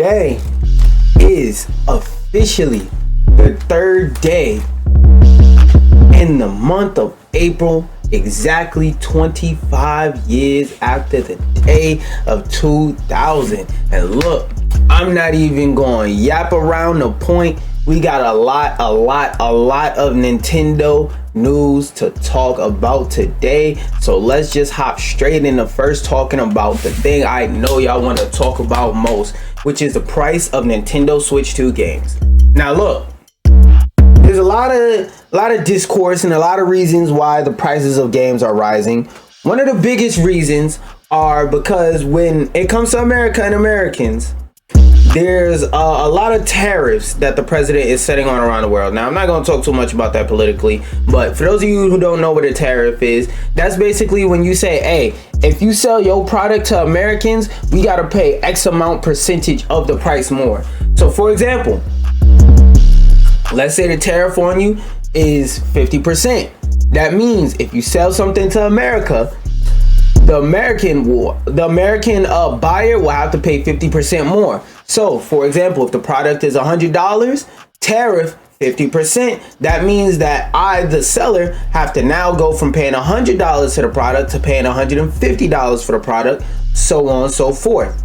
today is officially the third day in the month of April, exactly 25 years after the day of 2000. And look, I'm not even going to yap around the point. We got a lot of Nintendo news to talk about today. So let's just hop straight into first talking about the thing I know y'all want to talk about most, which is the price of Nintendo Switch 2 games. Now look, there's a lot of discourse and a lot of reasons why the prices of games are rising. One of the biggest reasons are because when it comes to America and Americans, there's a lot of tariffs that the president is setting on around the world. Now, I'm not going to talk too much about that politically, but for those of you who don't know what a tariff is, that's basically when you say, hey, if you sell your product to Americans, we got to pay X amount percentage of the price more. So, for example, let's say the tariff on you is 50%. That means if you sell something to America, the American buyer will have to pay 50% more. So, for example, if the product is $100, tariff 50%, that means that I, the seller, have to now go from paying $100 to the product to paying $150 for the product, so on and so forth.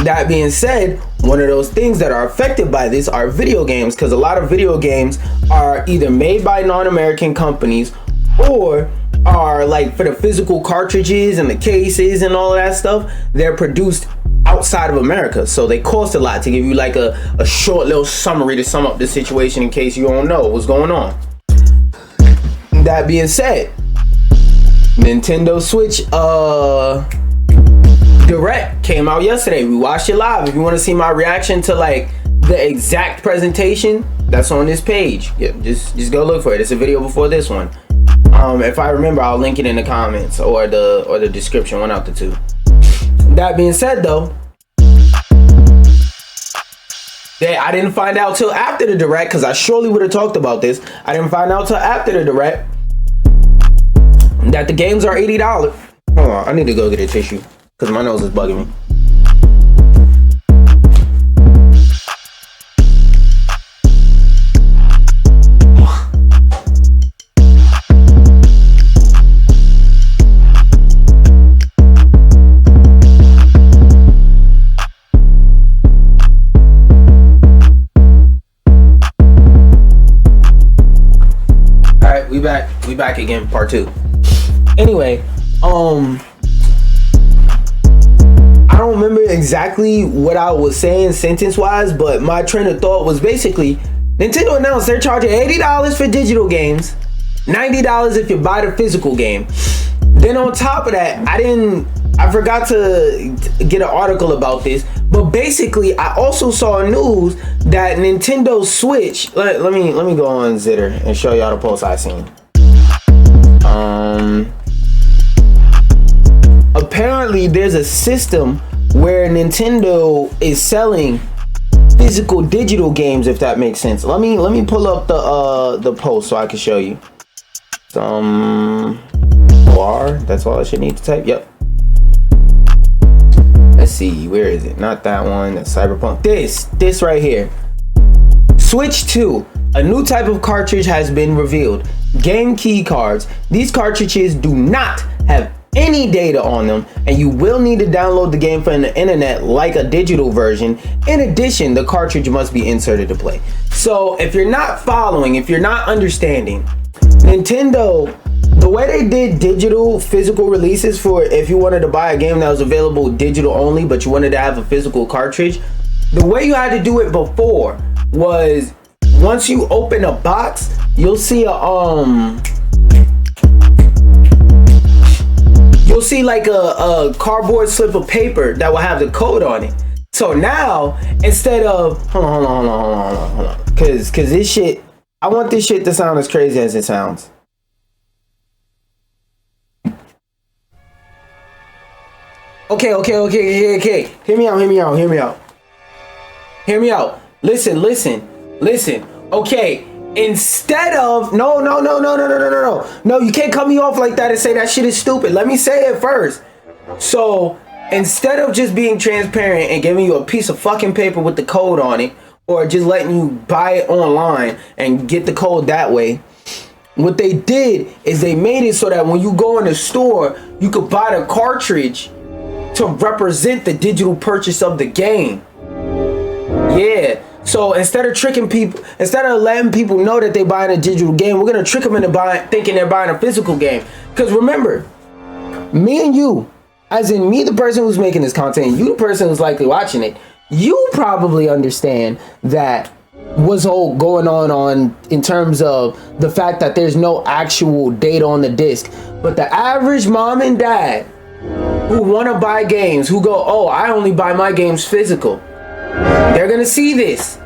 That being said, one of those things that are affected by this are video games, because a lot of video games are either made by non-American companies or are, like, for the physical cartridges and the cases and all of that stuff, they're produced outside of America, so they cost a lot. To give you like a short little summary to sum up the situation in case you don't know what's going on. That being said, Nintendo Switch Direct came out yesterday. We watched it live. If you want to see my reaction to like the exact presentation, that's on this page. Yeah, just go look for it. It's a video before this one. If I remember, I'll link it in the comments or the description, one out the two. That being said, though, I didn't find out till after the direct, because I surely would have talked about this. I didn't find out till after the direct that the games are $80. Hold on, I need to go get a tissue because my nose is bugging me. We back again, part 2. Anyway, I don't remember exactly what I was saying sentence wise, but my train of thought was basically Nintendo announced they're charging $80 for digital games, $90 if you buy the physical game. Then on top of that, I forgot to get an article about this, but basically I also saw news that Nintendo Switch, let me go on Zitter and show y'all the post I seen. Apparently there's a system where Nintendo is selling physical digital games, if that makes sense. Let me pull up the post so I can show you. That's all I should need to type. Yep. Let's see, where is it? Not that one. That's Cyberpunk. This right here. Switch 2. A new type of cartridge has been revealed. Game key cards. These cartridges do not have any data on them, and you will need to download the game from the internet like a digital version. In addition, the cartridge must be inserted to play. So if you're not following, if you're not understanding, Nintendo, the way they did digital physical releases for if you wanted to buy a game that was available digital only but you wanted to have a physical cartridge, the way you had to do it before was once you open a box, you'll see like a cardboard slip of paper that will have the code on it. So now instead of hold on, cause this shit, I want this shit to sound as crazy as it sounds. Okay. Hear me out. Listen. Okay. Instead of no, you can't cut me off like that and say that shit is stupid. Let me say it first. So instead of just being transparent and giving you a piece of fucking paper with the code on it, or just letting you buy it online and get the code that way, what they did is they made it so that when you go in the store, you could buy the cartridge to represent the digital purchase of the game. Yeah. So instead of tricking people, instead of letting people know that they're buying a digital game, we're gonna trick them into thinking they're buying a physical game. Because remember, me and you, as in me, the person who's making this content, you, the person who's likely watching it, you probably understand that what's all going on in terms of the fact that there's no actual data on the disc. But the average mom and dad who want to buy games, who go, oh, I only buy my games physical, they're gonna see this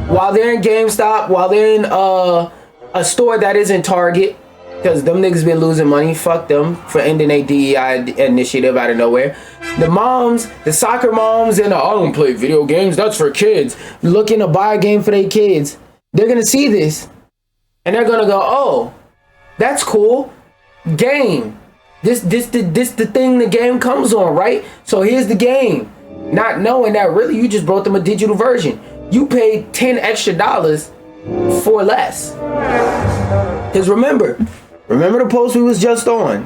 while they're in GameStop, while they're in a store that isn't Target, because them niggas been losing money. Fuck them for ending a DEI initiative out of nowhere. The moms, the soccer moms, and I don't play video games, that's for kids, looking to buy a game for their kids, they're gonna see this and they're gonna go, oh, that's cool. Game. This the thing the game comes on, right? So here's the game. Not knowing that really you just brought them a digital version. You paid $10 extra for less. Because remember the post we was just on.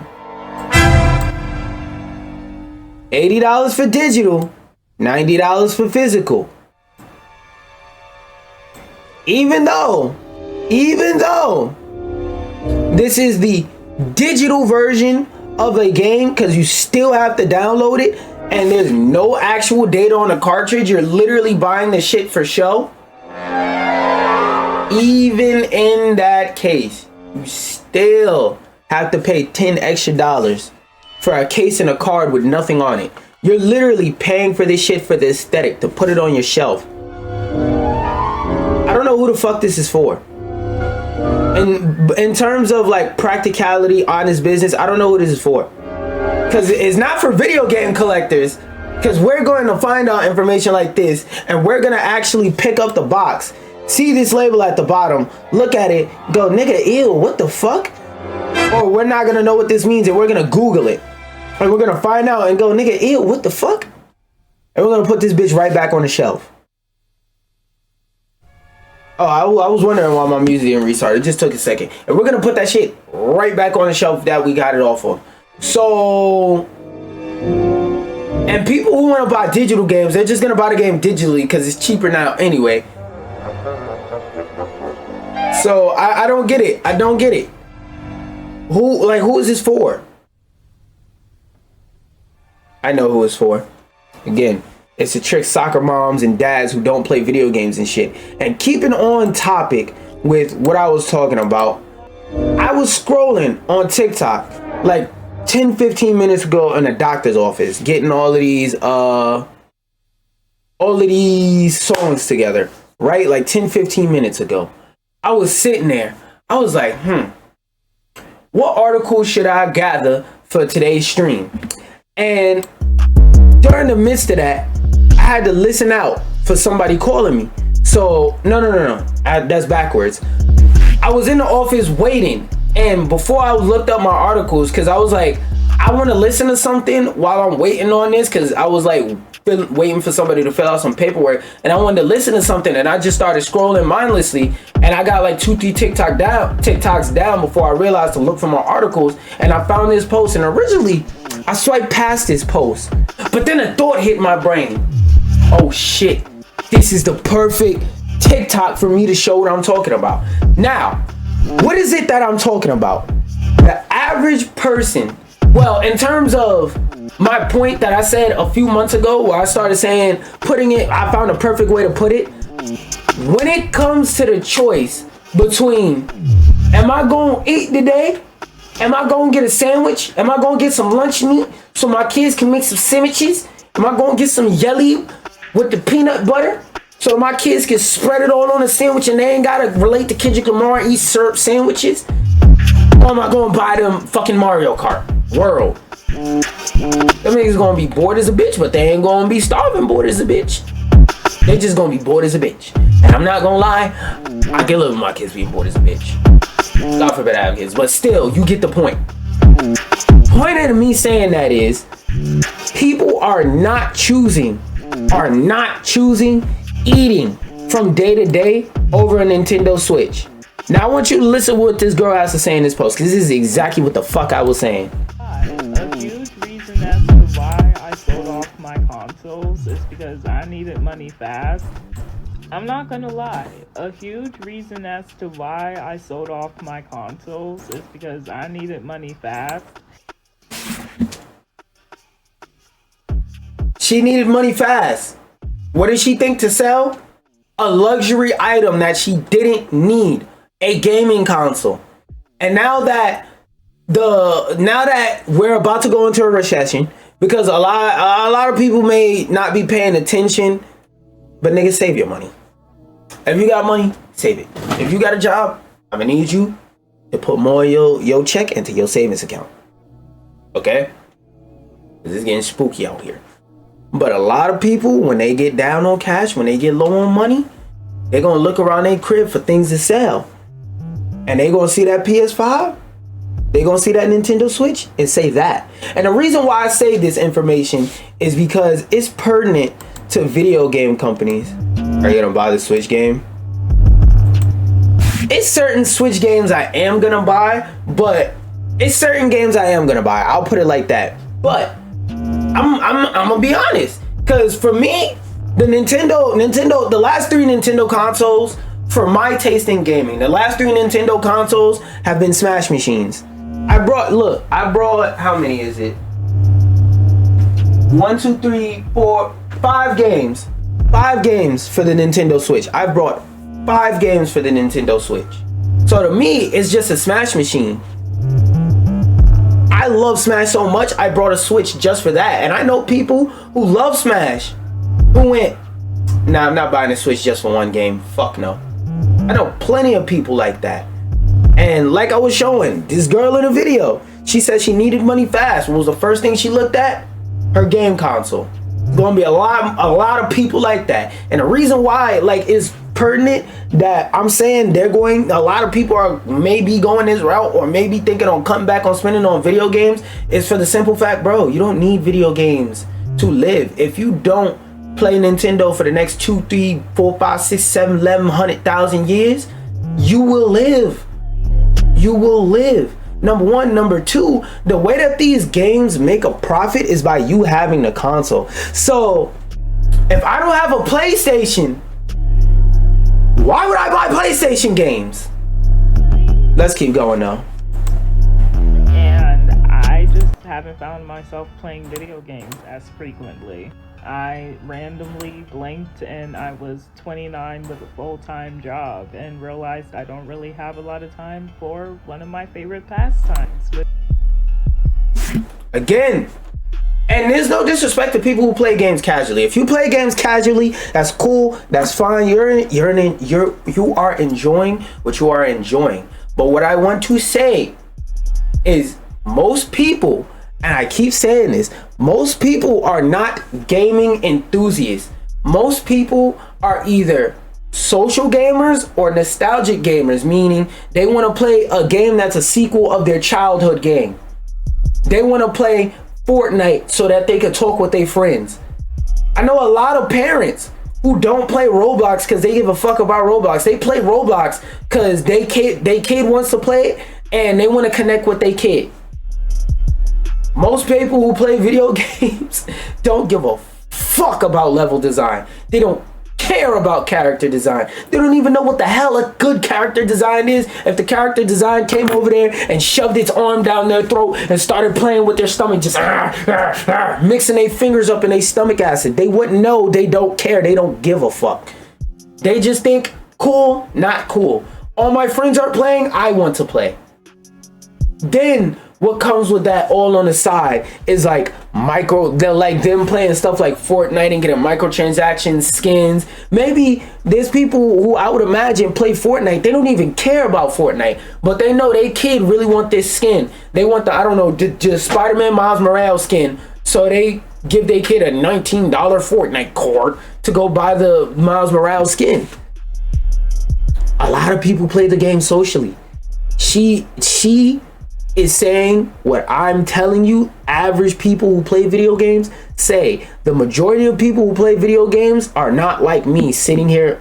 $80 for digital, $90 for physical. Even though this is the digital version of a game, because you still have to download it, and there's no actual data on the cartridge, you're literally buying the shit for show. Even in that case, you still have to pay $10 extra for a case and a card with nothing on it. You're literally paying for this shit for the aesthetic, to put it on your shelf. I don't know who the fuck this is for. And in terms of like practicality, honest business, I don't know who this is for. Because it's not for video game collectors. Because we're going to find out information like this, and we're going to actually pick up the box, see this label at the bottom, look at it, go, nigga, ew, what the fuck? Or we're not going to know what this means, and we're going to Google it. And we're going to find out and go, nigga, ew, what the fuck? And we're going to put this bitch right back on the shelf. Oh, I was wondering why my music didn't restart. It just took a second. And we're going to put that shit right back on the shelf that we got it off of. So, and people who want to buy digital games, they're just going to buy the game digitally because it's cheaper now anyway. So, I don't get it. I don't get it. Who is this for? I know who it's for. Again, it's to trick soccer moms and dads who don't play video games and shit. And keeping on topic with what I was talking about, I was scrolling on TikTok like 10-15 minutes ago in a doctor's office, getting all of these songs together, right? Like 10-15 minutes ago. I was sitting there. I was like, what article should I gather for today's stream? And during the midst of that, I had to listen out for somebody calling me. So, no. That's backwards. I was in the office waiting, and before I looked up my articles, because I was like, I want to listen to something while I'm waiting on this, because I was like waiting for somebody to fill out some paperwork, and I wanted to listen to something, and I just started scrolling mindlessly, and I got like 2-3 TikToks down before I realized to look for my articles, and I found this post, and originally I swiped past this post, but then a thought hit my brain. Oh shit, this is the perfect TikTok for me to show what I'm talking about. Now, what is it that I'm talking about? The average person, well, in terms of my point that I said a few months ago, where I started saying, I found a perfect way to put it. When it comes to the choice between, am I going to eat today? Am I going to get a sandwich? Am I going to get some lunch meat so my kids can make some sandwiches? Am I going to get some jelly with the peanut butter so my kids can spread it all on a sandwich and they ain't got to relate to Kendrick Lamar and eat syrup sandwiches? Or am I going to buy them fucking Mario Kart World? Them niggas going to be bored as a bitch, but they ain't going to be starving bored as a bitch. They just going to be bored as a bitch. And I'm not going to lie, I can live with my kids being bored as a bitch. God forbid I have kids, but still, you get the point. Point of me saying that is, people are not choosing eating from day to day over a Nintendo Switch. Now I want you to listen to what this girl has to say in this post, because this is exactly what the fuck I was saying. A huge reason as to why I sold off my consoles is because I needed money fast. I'm not gonna lie, a huge reason as to why I sold off my consoles is because I needed money fast. She needed money fast. What did she think to sell? A luxury item that she didn't need, a gaming console. And now that we're about to go into a recession, because a lot of people may not be paying attention, but niggas, save your money. If you got money, save it. If you got a job, I'm gonna need you to put more of your check into your savings account. Okay? This is getting spooky out here. But a lot of people, when they get down on cash, when they get low on money, they're gonna look around their crib for things to sell. And they're gonna see that PS5, they're gonna see that Nintendo Switch and say that. And the reason why I say this information is because it's pertinent to video game companies. Are you gonna buy the Switch game? It's certain Switch games I am gonna buy, but it's certain games I am gonna buy. I'll put it like that. But I'm gonna be honest, because for me, the last 3 Nintendo consoles, for my taste in gaming, the last 3 Nintendo consoles have been Smash machines. I brought, how many is it? 1, 2, 3, 4, 5 games. 5 games for the Nintendo Switch. I brought 5 games for the Nintendo Switch. So to me, it's just a Smash machine. I love Smash so much, I brought a Switch just for that. And I know people who love Smash who went, nah, I'm not buying a Switch just for one game. Fuck no. I know plenty of people like that. And like I was showing, this girl in a video, she said she needed money fast. What was the first thing she looked at? Her game console. There's gonna be a lot of people like that. And the reason why, like, is pertinent that I'm saying a lot of people are maybe going this route or maybe thinking on cutting back on spending on video games, is for the simple fact, bro, you don't need video games to live. If you don't play Nintendo for the next 2, 3, 4, 5, 6, 7, 11,100,000 years, you will live. You will live. Number one. Number two, the way that these games make a profit is by you having the console. So if I don't have a PlayStation, why would I buy PlayStation games? Let's keep going now. And I just haven't found myself playing video games as frequently. I randomly blinked and I was 29 with a full-time job and realized I don't really have a lot of time for one of my favorite pastimes. Again, and there's no disrespect to people who play games casually. If you play games casually, that's cool, that's fine. You are enjoying what you are enjoying. But what I want to say is most people, and I keep saying this, most people are not gaming enthusiasts. Most people are either social gamers or nostalgic gamers, meaning they want to play a game that's a sequel of their childhood game. They want to play Fortnite so that they can talk with their friends. I know a lot of parents who don't play Roblox because they give a fuck about Roblox. They play Roblox because they kid wants to play it and they want to connect with their kid. Most people who play video games don't give a fuck about level design. They don't care about character design. They don't even know what the hell a good character design is. If the character design came over there and shoved its arm down their throat and started playing with their stomach, just mixing their fingers up in their stomach acid, they wouldn't know. They don't care. They don't give a fuck. They just think cool, not cool. All my friends are playing, I want to play. Then what comes with that all on the side is like they're like them playing stuff like Fortnite and getting microtransactions, skins. Maybe there's people who I would imagine play Fortnite. They don't even care about Fortnite, but they know their kid really want this skin. They want the Spider-Man Miles Morales skin. So they give their kid a $19 Fortnite card to go buy the Miles Morales skin. A lot of people play the game socially. She is saying what I'm telling you, average people who play video games say. The majority of people who play video games are not like me, sitting here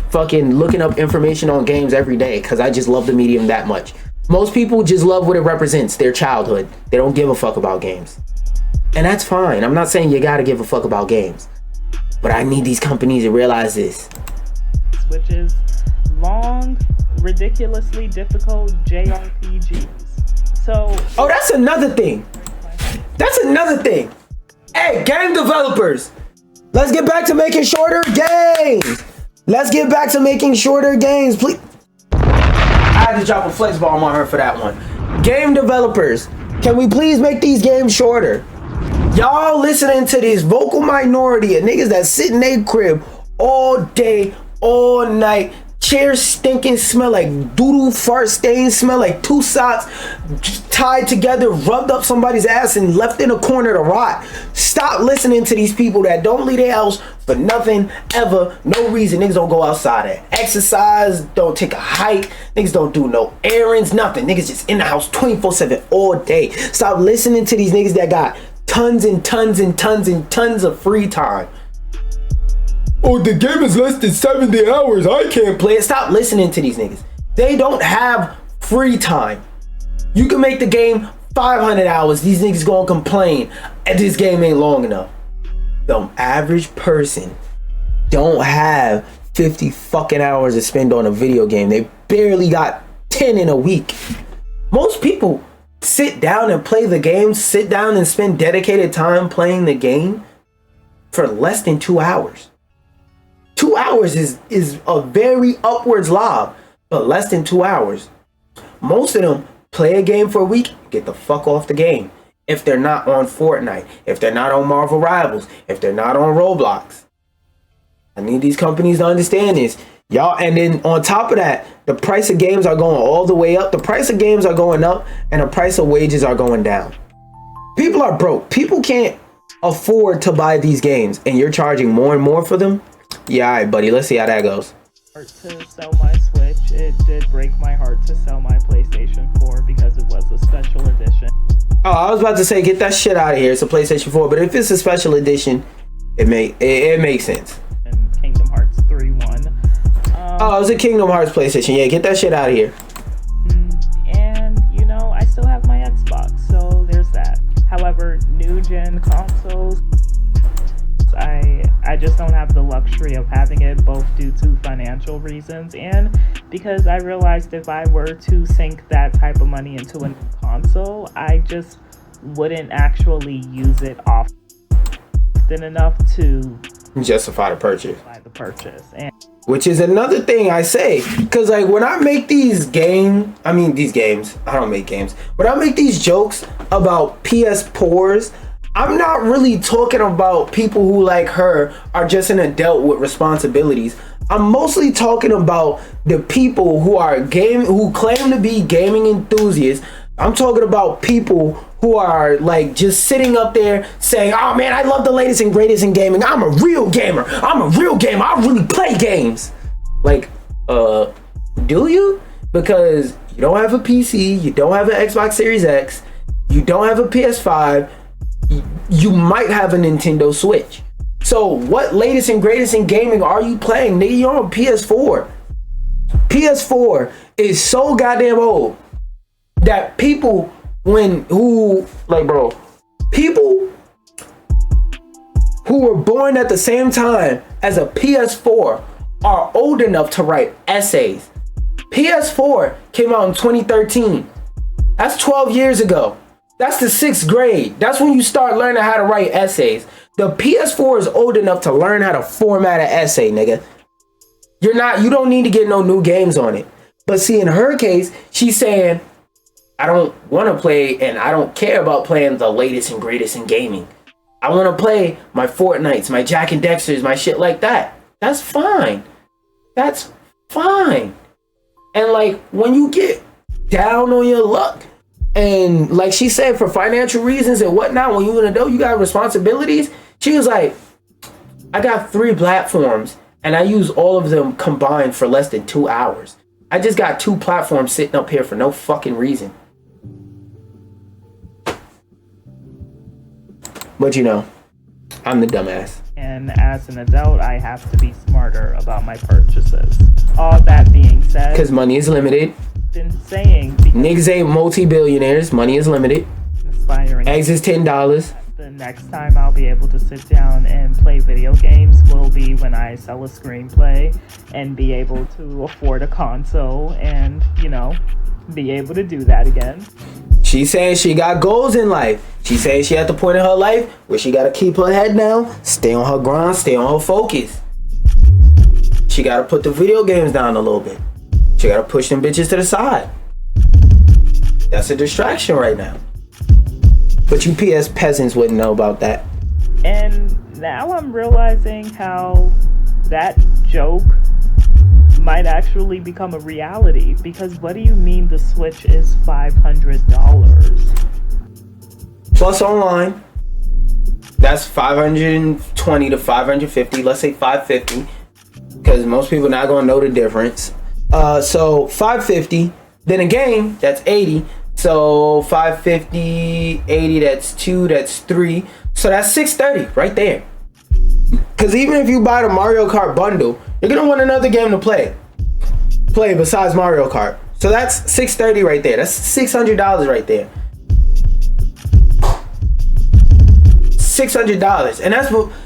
fucking looking up information on games every day because I just love the medium that much. Most people just love what it represents, their childhood. They don't give a fuck about games. And that's fine. I'm not saying you gotta give a fuck about games. But I need these companies to realize this. Which is long, ridiculously difficult JRPGs. So... Oh, that's another thing. That's another thing. Hey, game developers. Let's get back to making shorter games. Let's get back to making shorter games, please. I had to drop a flex bomb on her for that one. Game developers, can we please make these games shorter? Y'all listening to this vocal minority of niggas that sit in their crib all day, all night, chairs stinking, smell like doodle, fart stains, smell like two socks tied together, rubbed up somebody's ass and left in a corner to rot. Stop listening to these people that don't leave their house for nothing, ever, no reason. Niggas don't go outside and exercise, don't take a hike, niggas don't do no errands, nothing. Niggas just in the house 24/7 all day. Stop listening to these niggas that got tons and tons and tons and tons of free time. Oh, the game is less than 70 hours. I can't play it. Stop listening to these niggas. They don't have free time. You can make the game 500 hours. These niggas gonna complain and this game ain't long enough. The average person don't have 50 fucking hours to spend on a video game. They barely got 10 in a week. Most people sit down and play the game, sit down and spend dedicated time playing the game for less than 2 hours. 2 hours is a very upwards lob, but less than 2 hours. Most of them play a game for a week, get the fuck off the game. If they're not on Fortnite, if they're not on Marvel Rivals, if they're not on Roblox. I need these companies to understand this. Y'all, and then on top of that, the price of games are going all the way up. The price of games are going up and the price of wages are going down. People are broke. People can't afford to buy these games and you're charging more and more for them. Yeah, all right, buddy. Let's see how that goes. To sell my Switch, it did break my heart to sell my PlayStation 4 because it was a special edition. Oh, I was about to say, get that shit out of here. It's a PlayStation 4, but if it's a special edition, it makes sense. And Kingdom Hearts 3-1. Oh, it was a Kingdom Hearts PlayStation. Yeah, get that shit out of here. And, you know, I still have my Xbox, so there's that. However, new gen consoles, I just don't have the luxury of having it, both due to financial reasons and because I realized if I were to sink that type of money into a console, I just wouldn't actually use it often enough to justify the purchase. And which is another thing I say, because like when I make these games, I don't make games, but I make these jokes about PS4s, I'm not really talking about people who like her are just an adult with responsibilities. I'm mostly talking about the people who are who claim to be gaming enthusiasts. I'm talking about people who are like just sitting up there saying, oh man, I love the latest and greatest in gaming. I'm a real gamer. I really play games. Like, do you? Because you don't have a PC, you don't have an Xbox Series X, you don't have a PS5, you might have a Nintendo Switch. So what latest and greatest in gaming are you playing? Nigga, you're on PS4. PS4 is so goddamn old that people people who were born at the same time as a PS4 are old enough to write essays. PS4 came out in 2013. That's 12 years ago. That's the 6th grade. That's when you start learning how to write essays. The PS4 is old enough to learn how to format an essay, nigga. You don't need to get no new games on it. But see, in her case, she's saying, I don't want to play and I don't care about playing the latest and greatest in gaming. I want to play my Fortnites, my Jack and Dexters, my shit like that. That's fine. That's fine. And like, when you get down on your luck, and like she said, for financial reasons and whatnot, when you're an adult, you got responsibilities. She was like, I got 3 platforms and I use all of them combined for less than 2 hours. I just got 2 platforms sitting up here for no fucking reason. But you know, I'm the dumbass. And as an adult, I have to be smarter about my purchases. All that being said, Because money is limited. Been saying Niggas ain't multi-billionaires. Money is limited. Aspiring. Eggs is $10. The next time I'll be able to sit down and play video games will be when I sell a screenplay and be able to afford a console and, you know, be able to do that again. She saying she got goals in life. She saying she at the point in her life where she gotta keep her head down, stay on her grind, stay on her focus. She gotta put the video games down a little bit. She gotta push them bitches to the side. That's a distraction right now. But you PS peasants wouldn't know about that. And now I'm realizing how that joke might actually become a reality. Because what do you mean the Switch is $500? Plus online. That's $520 to $550. Let's say $550. Because most people not gonna know the difference. So $550. Then a game, that's $80. So 550, 80, that's 2, that's 3. So that's $630 right there. Because even if you buy the Mario Kart bundle, you're going to want another game to play besides Mario Kart. So that's $630 right there. That's $600 right there. $600. And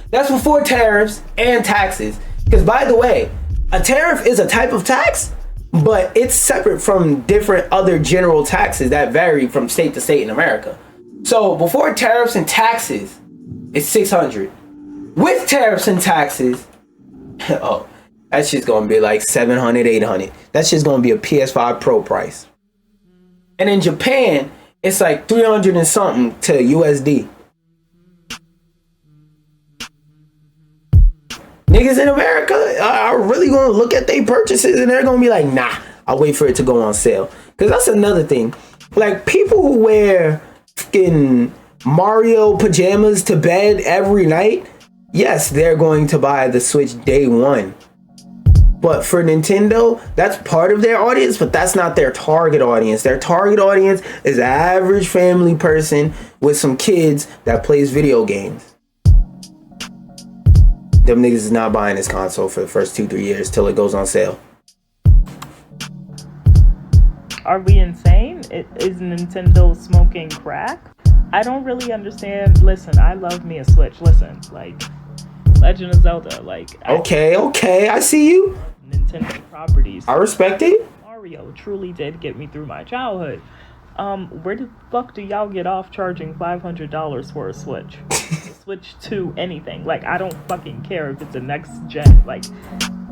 that's before tariffs and taxes. Because by the way, a tariff is a type of tax, but it's separate from different other general taxes that vary from state to state in America. So before tariffs and taxes, it's $600. With tariffs and taxes, oh, that's just gonna be like $700, $800. That's just gonna be a PS5 Pro price. And in Japan, it's like 300 and something to USD. Niggas in America are really gonna look at their purchases and they're gonna be like, nah, I'll wait for it to go on sale. Cause that's another thing. Like people who wear fucking Mario pajamas to bed every night, yes, they're going to buy the Switch day one. But for Nintendo, that's part of their audience, but that's not their target audience. Their target audience is an average family person with some kids that plays video games. Them niggas is not buying this console for the first 2-3 years till it goes on sale. Are we insane? Is Nintendo smoking crack? I don't really understand. Listen, I love me a Switch. Listen, like Legend of Zelda, like Okay, I see you. Nintendo properties. I respect it. Mario truly did get me through my childhood. Where the fuck do y'all get off charging $500 for a Switch? Switch to anything. Like, I don't fucking care if it's a next gen. Like,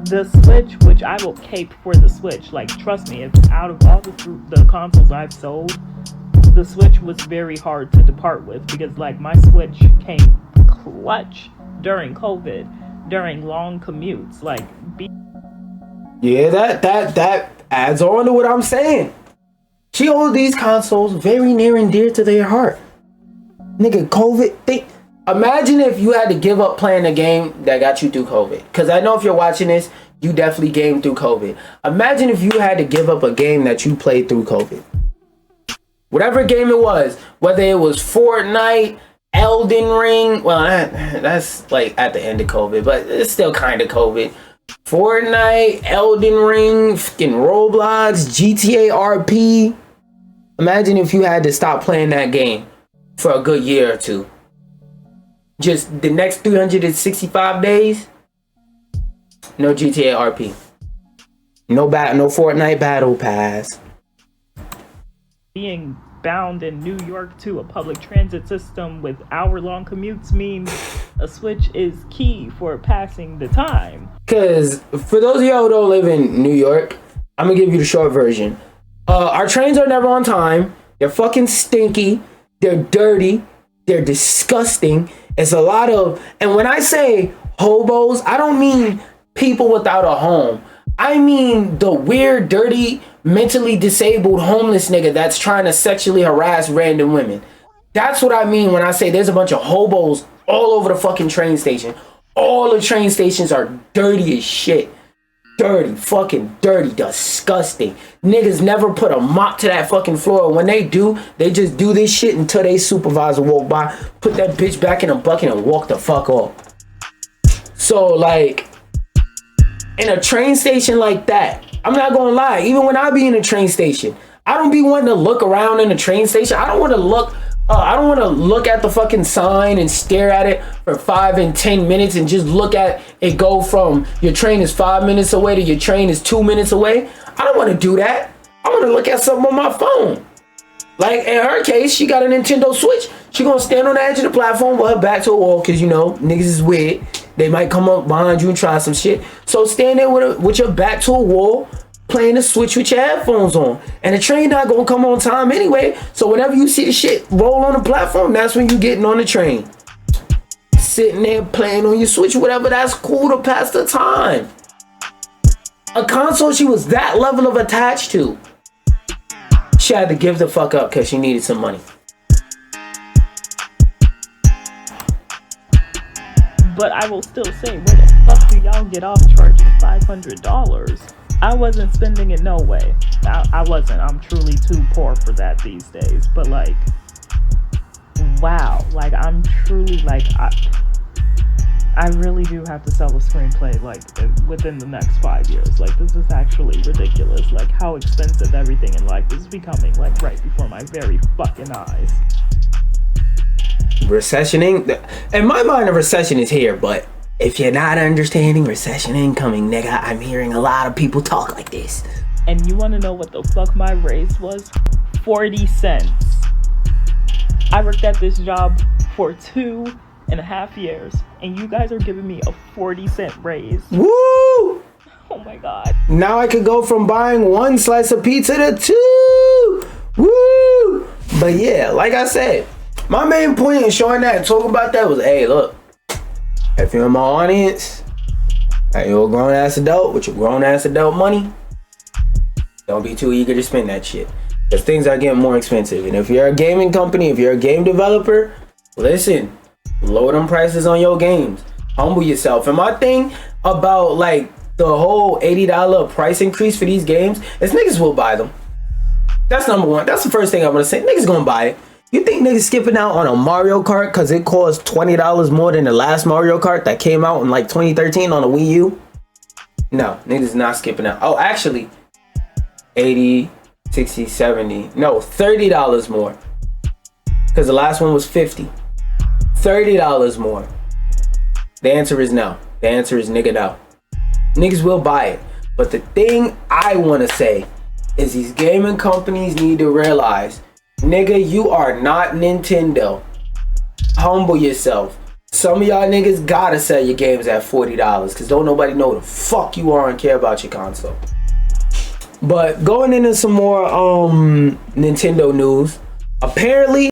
the Switch, which I will cape for the Switch. Like, trust me, if out of all the consoles I've sold, the Switch was very hard to depart with because, like, my Switch came clutch during COVID, during long commutes. Like, yeah, that adds on to what I'm saying. She holds these consoles very near and dear to their heart. Nigga, COVID. Imagine if you had to give up playing a game that got you through COVID. Because I know if you're watching this, you definitely gamed through COVID. Imagine if you had to give up a game that you played through COVID. Whatever game it was, whether it was Fortnite, Elden Ring. Well, that's like at the end of COVID, but it's still kind of COVID. Fortnite, Elden Ring, fucking Roblox, GTA RP. Imagine if you had to stop playing that game for a good year or two. Just the next 365 days, no GTA RP. No Fortnite Battle Pass. Being bound in New York to a public transit system with hour-long commutes means a Switch is key for passing the time. Because for those of y'all who don't live in New York, I'm going to give you the short version. Our trains are never on time. They're fucking stinky. They're dirty. They're disgusting. It's a lot of... And when I say hobos, I don't mean people without a home. I mean the weird, dirty, mentally disabled homeless nigga that's trying to sexually harass random women. That's what I mean when I say there's a bunch of hobos all over the fucking train station. All the train stations are dirty as shit. dirty, fucking dirty, disgusting. Niggas never put a mop to that fucking floor. When they do, they just do this shit until they supervisor walk by, put that bitch back in a bucket and walk the fuck off. So like, in a train station like that, I'm not gonna lie, even when I be in a train station, I don't be wanting to look around in the train station. I don't want to look at the fucking sign and stare at it for 5 and 10 minutes and just look at it go from your train is 5 minutes away to your train is 2 minutes away. I don't want to do that. I want to look at something on my phone. Like in her case, she got a Nintendo Switch. She gonna stand on the edge of the platform with her back to a wall, cause you know niggas is weird. They might come up behind you and try some shit. So stand there with your back to a wall, playing the Switch with your headphones on. And the train not gonna come on time anyway. So whenever you see the shit roll on the platform, that's when you getting on the train. Sitting there playing on your Switch, whatever, that's cool to pass the time. A console she was that level of attached to, she had to give the fuck up because she needed some money. But I will still say, where the fuck do y'all get off charging $500? I wasn't spending it no way. I wasn't. I'm truly too poor for that these days. But like, wow. Like, I'm truly like, I really do have to sell a screenplay like within the next 5 years. Like, this is actually ridiculous. Like, how expensive everything in life is becoming, like, right before my very fucking eyes. Recessioning? In my mind, a recession is here, but if you're not understanding recession incoming, nigga, I'm hearing a lot of people talk like this. And you want to know what the fuck my raise was? 40 cents. I worked at this job for 2.5 years, and you guys are giving me a 40-cent raise. Woo! Oh my god. Now I could go from buying 1 slice of pizza to 2. Woo! But yeah, like I said, my main point in showing that and talking about that was, hey, look, if you're in my audience and you're a grown-ass adult with your grown-ass adult money, don't be too eager to spend that shit. Because things are getting more expensive. And if you're a gaming company, if you're a game developer, listen, lower them prices on your games. Humble yourself. And my thing about like the whole $80 price increase for these games is niggas will buy them. That's number one. That's the first thing I'm going to say. Niggas gonna buy it. You think niggas skipping out on a Mario Kart because it costs $20 more than the last Mario Kart that came out in like 2013 on a Wii U? No, niggas not skipping out. Oh, actually, 80, 60, 70. No, $30 more. Because the last one was 50. $30 more. The answer is no. The answer is nigga no. Niggas will buy it. But the thing I want to say is these gaming companies need to realize, nigga, you are not Nintendo. Humble yourself. Some of y'all niggas gotta sell your games at $40 because don't nobody know the fuck you are and care about your console. But going into some more Nintendo news, apparently